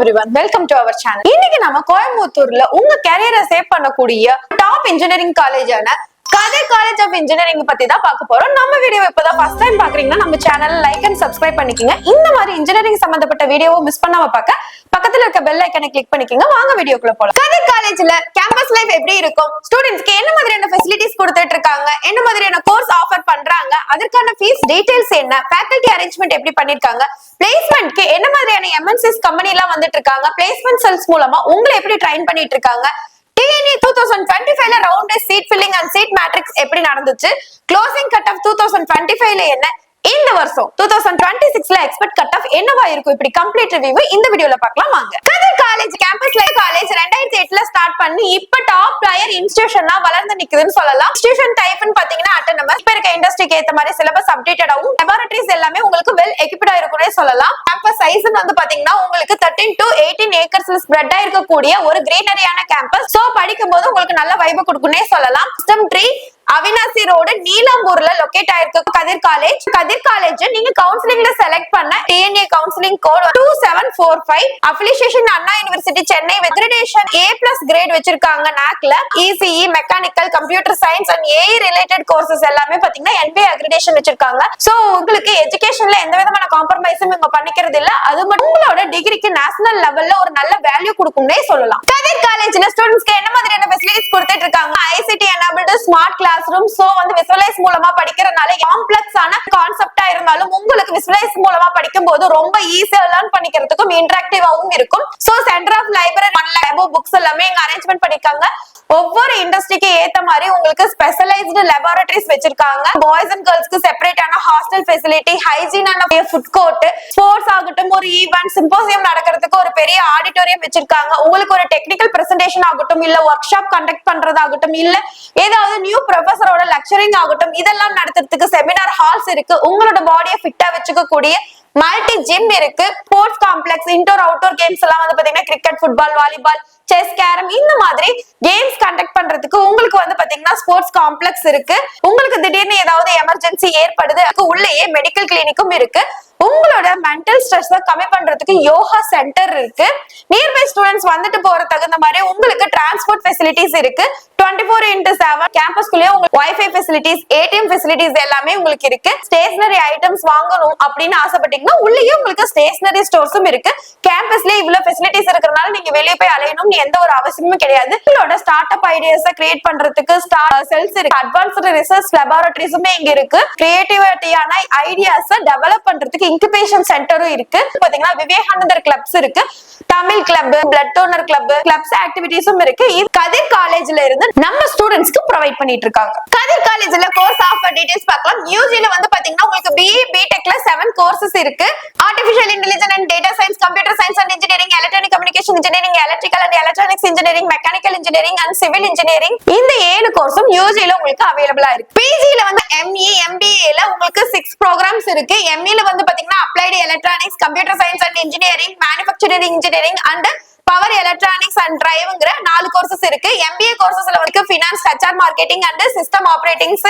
everyone, welcome to our channel. இன்னைக்கு நம்ம கோயம்புத்தூர்ல உங்க கேரியரை சேவ் பண்ணக்கூடிய டாப் இன்ஜினியரிங் காலேஜான கதிர் காலேஜ் ஆஃப் இன்ஜினியரிங் பத்தி தான் பார்க்க போறோம். நம்ம வீடியோ இப்பதான் ஃபர்ஸ்ட் டைம் பாக்குறீங்கன்னா நம்ம சேனல் லைக் அண்ட் சப்ஸ்கிரைப் பண்ணிக்கங்க. இந்த மாதிரி இன்ஜினியரிங் சம்பந்தப்பட்ட வீடியோவை மிஸ் பண்ணாம பார்க்க பக்கத்துல இருக்க பெல் ஐக்கனை கிளிக் பண்ணிக்கங்க. வாங்க வீடியோக்குள்ள போலாம். கதிர் காலேஜ்ல கேம்பஸ் லைஃப் எப்படி இருக்கும், ஸ்டூடெண்ட்ஸ்க்கு என்ன மாதிரியான ஃபெசிலிட்டிஸ் கொடுத்துட்டு இருக்காங்க, என்ன மாதிரியான கோர்ஸ் ஆஃபர் பண்றாங்க, அதற்கான ஃபீஸ் டீடைல்ஸ் என்ன, ஃபேக்கல்டி அரேஞ்ச்மெண்ட் எப்படி பண்ணிருக்காங்க, பிளேஸ்மெண்ட்க்கு என்ன மாதிரியான எம்என்சிஸ் கம்பெனி எல்லாம் வந்துட்டு இருக்காங்க, பிளேஸ்மெண்ட் செல்ஸ் மூலமா உங்களை எப்படி ட்ரெயின் பண்ணிட்டு இருக்காங்க, TNE 2025 round seat filling and seat matrix எப்படி நடந்துச்சு, க்ளோசிங் கட் ஆஃப் 2025 என்ன, இந்த வருஷம் 2026 எக்ஸ்பெக்ட் கட் ஆஃப் என்னவா இருக்கும், இப்படி கம்ப்ளீட் ரிவ்யூ இந்த வீடியோல பார்க்கலாம் வாங்க. Kathir college campus life college 2008 start பண்ணி இப்ப டாப் பிளேயர் இன்ஸ்டிடியூஷனா வளர்ந்து நிக்குதுன்னு சொல்லலாம். இன்ஸ்டிடியூஷன் டைப்னு பாத்தீங்கன்னா அட்டானமஸ், இப்ப இருக்க இண்டஸ்ட்ரிக்கு ஏத்த மாதிரி சிலபஸ் அப்டேட்டடாவும், லேபரட்டரிஸ் எல்லாமே உங்களுக்கு வெல் எக்யூப்டா இருக்கும்னே சொல்லலாம். கேம்பஸ் சைஸ் வந்து பாத்தீங்கன்னா உங்களுக்கு 13 to 18 ஏக்கர்ஸ்ல ஸ்ப்ரெட் ஆயிருக்கக்கூடிய ஒரு கிரீனரியான கேம்பஸ். சோ படிக்கும் போது உங்களுக்கு நல்ல வைப் கொடுக்கும்னே சொல்லலாம். சிஸ்டம் ட்ரீ அவினாசி ரோடு நீலாம்பூர்ல லொகேட் ஆயிருக்கு கதிர் காலேஜ். கதிர் காலேஜ் நீங்க கவுன்சிலிங்ல செலக்ட் பண்ண TNA counselling code 2745, affiliation Anna university Chennai, accreditation A+ grade வச்சிருக்காங்க NACல. ECE mechanical computer science and AI related courses எல்லாமே பாத்தீங்கன்னா NBA அக்ரிடேஷன் வச்சிருக்காங்க. சோ உங்களுக்கு எஜுகேஷன்ல எந்த விதமான காம்ப்ரமைஸும் இவங்க பண்ணிக்கிறது இல்ல. அது மட்டும் உங்களோட டிகிரிக்கு நேஷனல் லெவல்ல ஒரு நல்ல வேல்யூ கொடுக்கும்னே சொல்லலாம். கதிர் காலேஜ்ல ஸ்டூடெண்ட்ஸ்க்கு என்ன மாதிரியான ஃபெசிலிட்டிஸ் கொடுத்துட்டு இருக்காங்க, ICT enabled smart classroom. So வந்து விசுவலைஸ் மூலமா படிக்கிறதுனால காம்ப்ளெக்ஸான கான்செப்டா இருந்தாலும் உங்களுக்கு விசுவலைஸ் மூலமா படிக்கும்போது ரொம்ப ஈஸியா லேர்ன் பண்ணிக்கிறதுக்கும் இன்டராக்டிவாவும் இருக்கும். So centre of library 1 lakh books எல்லாமே இங்க அரேஞ்ச்மெண்ட் பண்ணிருக்காங்க. ஒவ்வொரு இண்டஸ்ட்ரிக்கு ஏத்த மாதிரி உங்களுக்கு ஸ்பெஷலைஸ்டு லேபரட்டரிஸ் வச்சிருக்காங்க. பாய்ஸ் அண்ட் கேர்ள்ஸ்க்கு செப்பரேட்டான ஹாஸ்டல் ஃபெசிலிட்டி, ஹைஜீனான ஃபுட் கோர்ட், ஸ்போர்ட்ஸ் ஆகட்டும், ஒரு ஈவென்ட் சிம்போசியம் நடக்கிறதுக்கு ஒரு பெரிய ஆடிட்டோரியம் வச்சிருக்காங்க. உங்களுக்கு ஒரு டெக்னிக்கல் பிரசன்டேஷன் ஆகட்டும், இல்ல ஒர்க் ஷாப் கண்டக்ட் பண்றதாகட்டும், இல்ல ஏதாவது நியூ ப்ரொஃபஸரோட லெக்சரிங் ஆகட்டும், இதெல்லாம் நடத்துறதுக்கு செமினார் ஹால்ஸ் இருக்கு. உங்களோட பாடியை ஃபிட்டா வச்சுக்க கூடிய மல்டி ஜிம் இருக்கு. Sports complex, indoor outdoor games எல்லாம் வந்து பாத்தீங்கன்னா cricket, football, volleyball, chess, carrom இந்த மாதிரி கேம்ஸ் கண்டக்ட் பண்றதுக்கு உங்களுக்கு வந்து பாத்தீங்கன்னா ஸ்போர்ட்ஸ் காம்ப்ளெக்ஸ் இருக்கு. உங்களுக்கு திடீர்னு ஏதாவது எமர்ஜென்சி ஏற்படுது, உள்ளேயே மெடிக்கல் கிளினிக்கும் இருக்கு. உங்களோட மென்டல் ஸ்ட்ரெஸ் கம்மி பண்றதுக்கு யோகா சென்டர் இருக்கு. நியர்பை ஸ்டூடெண்ட்ஸ் வந்துட்டு போற தகுந்த மாதிரி உங்களுக்கு டிரான்ஸ்போர்ட் ஃபெசிலிட்டிஸ் இருக்கு. 24x7 கேம்பஸ்குள்ளேயே உங்களுக்கு வைஃபை ஃபெசிலிட்டிஸ், ATM ஃபெசிலிட்டிஸ் எல்லாமே உங்களுக்கு இருக்கு. ஸ்டேஷனரி ஐட்டம்ஸ் வாங்கணும் அப்படின்னு ஆசைப்பட்டீங்கன்னா உள்ளேயே உங்களுக்கு ஸ்டேஷனரி ஸ்டோர்ஸும் இருக்கு. கேம்பஸ்லயே இவ்வளவு ஃபெசிலிட்டிஸ் இருக்கறனால நீங்க வெளியே போய் அலையணும் எந்த ஒரு அவசியமும் கிடையாது. உங்களோட ஸ்டார்ட் அப் ஐடியாஸை கிரியேட் பண்றதுக்கு செல்ஸ் இருக்கு. அட்வான்ஸ்டு ரிசர்ச் லேபரட்டரிஸுமே இங்க இருக்கு. கிரியேட்டிவிட்டியான ஐடியாஸை டெவலப் பண்றதுக்கு இன்குபேஷன் சென்டரும் இருக்கு. பாத்தீங்கன்னா விவேகானந்தர் கிளப்ஸ் இருக்கு, Tamil club, blood donor club, clubs ஆக்டிவிட்டீஸும் இருக்கு. இது கதிர் காலேஜ்ல இருந்து நம்ம ஸ்டூடெண்ட்ஸ்க்கு ப்ரொவைட் பண்ணிட்டு இருக்காங்க. கதிர் காலேஜ்ல கோர்ஸ் ஆஃபர் டீடைல்ஸ் பார்க்கலாம். யூஜில வந்து பாத்தீங்கன்னா உங்களுக்கு BE BTechல 7 கோர்சஸ் இருக்கு. Artificial intelligence and data science, computer science and engineering, electronic communication engineering, electrical and electronics engineering, mechanical engineering and civil engineering. இந்த 7 கோர்ஸும் யூஜில உங்களுக்கு அவைலபிளா இருக்கு. பிஜில வந்து ME MBAல உங்களுக்கு 6 ப்ரோக்ராம்ஸ் இருக்கு. ME-ல வந்து பாத்தீங்கன்னா applied electronics, computer science and engineering, manufacturing engineering and power electronics and டிரைவ்ங்கிற 4 கோர்சஸ் இருக்கு. MBA கோர்சஸ்ல உங்களுக்கு finance, HR marketing and system operatings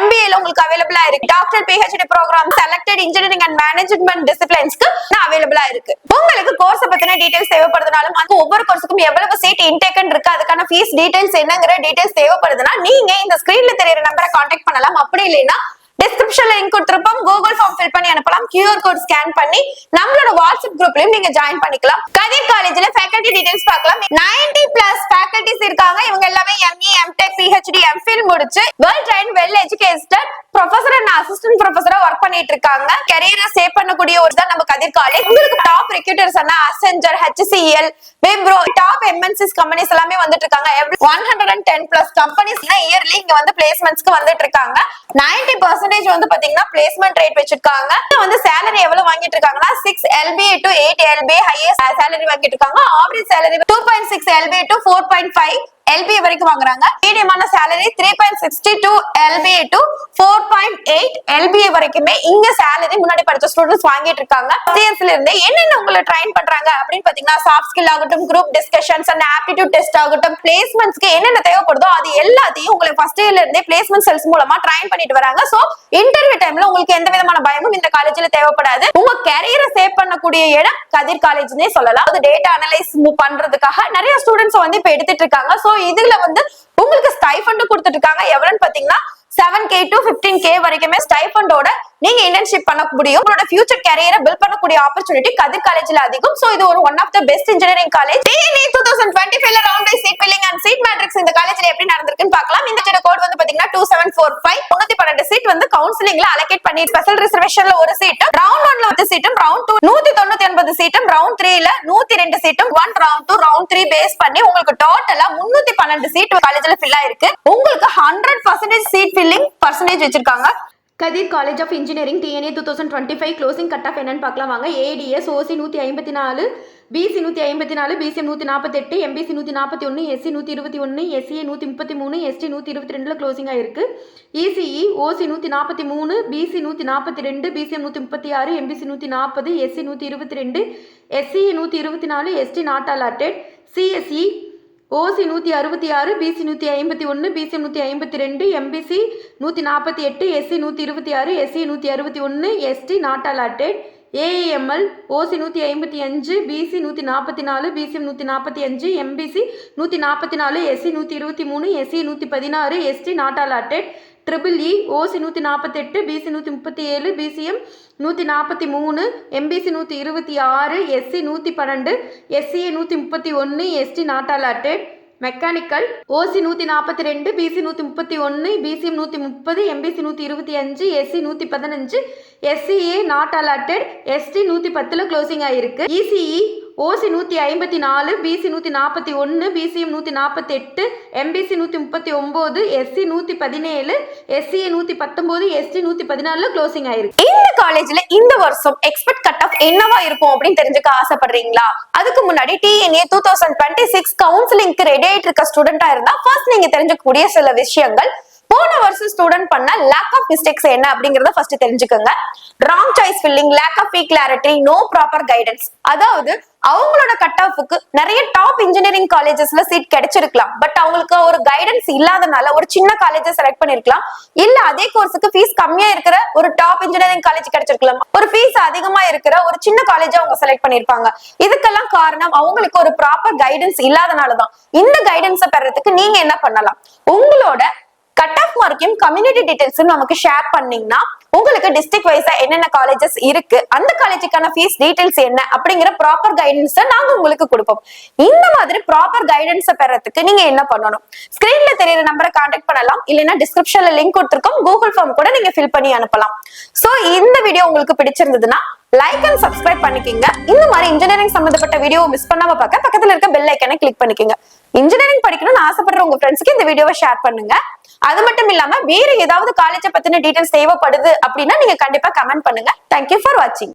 MBA-ல உங்களுக்கு அவைலபிளா இருக்கு. Doctor PhD programme, selected engineering and management டிசிப்ளின்ஸ்க்கு அவைலபிளா இருக்கு. உங்களுக்கு கோர்ஸ் பத்தின டீடைல்ஸ் தேவைப்படுதுனாலும் அந்த ஒவ்வொரு கோர்ஸுக்கும் எவ்வளவு சீட் இன்டேக் இருக்கு, அதுக்கான ஃபீஸ் டீடைல்ஸ் என்னங்கிற டீடைல்ஸ் தேவைப்படுதுன்னா நீங்க இந்த ஸ்கிரீன்ல தெரியற நம்பரை கான்டாக்ட் பண்ணலாம். அப்படி இல்லைன்னா டிஸ்கிரிப்ஷன்ல லிங்க் கொடுத்திருப்போம், கூகுள் ஃபார்ம் ஃபில் பண்ணி அனுப்பலாம். QR கோட் ஸ்கேன் பண்ணி நம்மளோட வாட்ஸ்அப் குரூப்லயும் நீங்க ஜாயின் பண்ணிக்கலாம். கதிர் காலேஜ்ல ஃபேக்கல்டி டீடைல்ஸ் பார்க்கலாம். 90+ ஃபேக்கல்டிஸ் இருக்காங்க. இவங்க எல்லாமே ME MTech PhD MPhil முடிச்சு well trained, well educated professor and assistant ப்ரொஃபசரா ஒர்க் பண்ணிட்டு இருக்காங்க. கரியரை சேவ் பண்ணக்கூடிய ஒரு தான் நம்ம கதிர் காலேஜ். உங்களுக்கு top recruiters Accenture, HCL, Wipro, top MNCs companies எல்லாமே வந்துட்டு இருக்காங்க. 110+ கம்பெனிஸ் இயர்லி இங்க வந்து பிளேஸ்மெண்ட்ஸ்க்கு வந்துட்டு இருக்காங்க. 90% வந்து பாத்தீங்கன்னா பிளேஸ்மெண்ட் ரேட் வச்சிருக்காங்க. வந்து salary எவ்வளவு வாங்கிட்டு இருக்காங்கன்னா 6 LBA to 8 LBA highest salary வாங்கிட்டு இருக்காங்க. Average salary 2.6 LBA to 4.5 LBA வரைக்கும் வாங்குறாங்க. மீடியமான salary 3.62 LBA to 4.8 LBA வரைக்குமே இங்க salary முன்னாடி படிச்ச ஸ்டூடண்ட்ஸ் வாங்கிட்டு இருக்காங்க. சிஎஸ்ல இருந்து என்னென்ன உங்களை ட்ரெயின் பண்றாங்க அப்படின்னு பாத்தீங்கன்னா சாஃப்ட் ஸ்கில் ஆகட்டும், group discussions and aptitude test ஆகட்டும், பிளேஸ்மெண்ட்ஸ்க்கு என்னென்ன தேவைப்படுதோ அது எல்லாத்தையும் உங்களுக்கு ஃபர்ஸ்ட் இயர்ல இருந்தே பிளேஸ்மெண்ட் செல்ஸ் மூலமா ட்ரெயின் பண்ணிட்டு வராங்க. சோ இன்டர்வியூ டைம்ல உங்களுக்கு எந்த விதமான பயமும் இந்த காலேஜ்ல தேவைப்படாது. உங்க கேரியரை சேவ் பண்ணக்கூடிய இடம் கதிர் காலேஜ்னே சொல்லலாம். அது டேட்டா அனலைஸ் பண்றதுக்காக நிறைய ஸ்டூடெண்ட்ஸ் வந்து இப்ப எடுத்துட்டு இருக்காங்க. சோ இதுல வந்து உங்களுக்கு ஸ்டைஃபண்ட் கொடுத்துட்டு இருக்காங்க. எவ்வளவுன்னு பாத்தீங்கன்னா 7K to 15K வரைக்குமே ஸ்டைஃபண்டோட நீங்க இன்டர்ன்ஷிப் பண்ண முடியும். உங்களோட ஃபியூச்சர் கேரியரை பில்ட் பண்ணக்கூடிய ஆப்பர்ச்சுனிட்டி கதிர் காலேஜ்ல அதிகம். சோ இது ஒரு one of the best engineering college. TNE 2025 ல round wise seat filling and seat matrix இந்த காலேஜ்ல எப்படி நடந்திருக்குன்னு பார்க்கலாம். இந்த கோட் வந்து பாத்தீங்கன்னா 2745. 312 சீட் வந்து கவுன்சிலிங்ல அலோகேட் பண்ணி ஸ்பெஷல் ரிசர்வேஷன்ல ஒரு சீட், ரவுண்ட் 1ல 10 சீட்டும், ரவுண்ட் 2 199 சீட்டும், ரவுண்ட் 3ல 102 சீட்டும், 1 ரவுண்ட் 2 ரவுண்ட் 3 பேஸ் பண்ணி உங்களுக்கு டோட்டலா 312 சீட் காலேஜ்ல ஃபில் ஆயிருக்கு. உங்களுக்கு 100% சீட் ஃபில்லிங் பர்சன்டேஜ் வச்சிருக்காங்க. Kathir college of engineering TNA 2025 closing cut off என்னன்னு பார்க்கலாம் வாங்க. ADS OC 154, BC 154, BCM 148, MBC 141, SC 121, SCA 133, ST 122ல closing ஆயிருக்கு. ECE OC 143, BC 142, BCM 136, MBC 140, SC 122, SCE 124, ST not allotted. CSE OC 166, BC 151, BCM 152, MBC 148, SC 126, SC 161, ST not allotted. AAML OC 155, BC 144, BCM 145, MBC 144, SC 123, SC 116, ST not allotted. EEE OC 148, BC 137, BCM 143, MBC 126, SC 112, SCA 131, ST not allotted. Mechanical OC 142, BC 131, BCM 130, MBC 125, SC 115, SCA not allotted. ST 110ல closing ஆயிருக்கு. ECE OC 154, BC 141, BCM 148, MBC 139, SC 117, SCA 119, ST 114ல closing ஆயிருக்கு. இந்த காலேஜ்ல இந்த வருஷம் expect cut off என்னவா இருக்கும் அப்படின்னு தெரிஞ்சுக்க ஆசைப்படுறீங்களா? அதுக்கு முன்னாடி TNA 2026 கவுன்சிலிங்க்கு ரெடி ஆயிட்டு இருக்க ஸ்டூடெண்டா இருந்தா ஃபர்ஸ்ட் நீங்க தெரிஞ்சுக்கக்கூடிய சில விஷயங்கள், போன வருஷம் ஸ்டூடெண்ட் பண்ண லேக் ஆஃப் மிஸ்டேக்ஸ் என்ன அப்படிங்கறத ஃபர்ஸ்ட் தெரிஞ்சுக்கோங்க. Wrong choice filling, lack of clarity, no proper guidance. அதாவது அவங்களோட கட் ஆஃப்க்கு நிறைய டாப் இன்ஜினியரிங் காலேஜஸ்ல சீட் கிடைச்சிருக்கலாம். பட் அவங்களுக்கு ஒரு கைடன்ஸ் இல்லாதனால ஒரு சின்ன காலேஜை செலக்ட் பண்ணிருக்கலாம். இல்ல அதே கோர்ஸுக்கு ஃபீஸ் கம்மியா இருக்கிற ஒரு டாப் இன்ஜினியரிங் காலேஜ் கிடைச்சிருக்கலாம். ஒரு ஃபீஸ் அதிகமா இருக்கிற ஒரு சின்ன காலேஜ் அவங்க செலக்ட் பண்ணிருப்பாங்க. இதுக்கெல்லாம் காரணம் அவங்களுக்கு ஒரு ப்ராப்பர் கைடன்ஸ் இல்லாதனாலதான். இந்த கைடன்ஸை பெறதுக்கு நீங்க என்ன பண்ணலாம்? உங்களோட கட் ஆஃப் மார்க்கையும் கம்யூனிட்டி டீடைல்ஸும் நமக்கு ஷேர் பண்ணீங்கன்னா உங்களுக்கு டிஸ்ட்ரிக்ட் வைஸா என்னென்ன காலேஜஸ் இருக்கு, அந்த காலேஜுக்கான ஃபீஸ் டீடைல்ஸ் என்ன அப்படிங்கிற ப்ராப்பர் கைடன்ஸ் நாங்க உங்களுக்கு கொடுப்போம். இந்த மாதிரி ப்ராப்பர் கைடன்ஸ் பெறதுக்கு நீங்க என்ன பண்ணணும்? ஸ்கிரீன்ல தெரியுற நம்பரை கான்டாக்ட் பண்ணலாம். இல்லைன்னா டிஸ்கிரிப்ஷன்ல லிங்க் கொடுத்திருக்கோம், கூகுள் ஃபார்ம் கூட நீங்க ஃபில் பண்ணி அனுப்பலாம். சோ இந்த வீடியோ உங்களுக்கு பிடிச்சிருந்ததுன்னா லைக் அண்ட் சப்ஸ்கிரைப் பண்ணிக்கோங்க. இந்த மாதிரி இன்ஜினியரிங் சம்பந்தப்பட்ட வீடியோ மிஸ் பண்ணாம பார்க்க பக்கத்துல இருக்க பெல் ஐக்கனை கிளிக் பண்ணிக்கோங்க. இன்ஜினியரிங் படிக்கணும்னு ஆசைப்படுற உங்க ஃப்ரெண்ட்ஸ்க்கு இந்த வீடியோவை ஷேர் பண்ணுங்க. அது மட்டும் இல்லாம வேற ஏதாவது காலேஜை பத்தின டீடைல்ஸ் தேவைப்படுது அப்படின்னா நீங்க கண்டிப்பா கமெண்ட் பண்ணுங்க. தேங்க்யூ ஃபார் வாட்சிங்.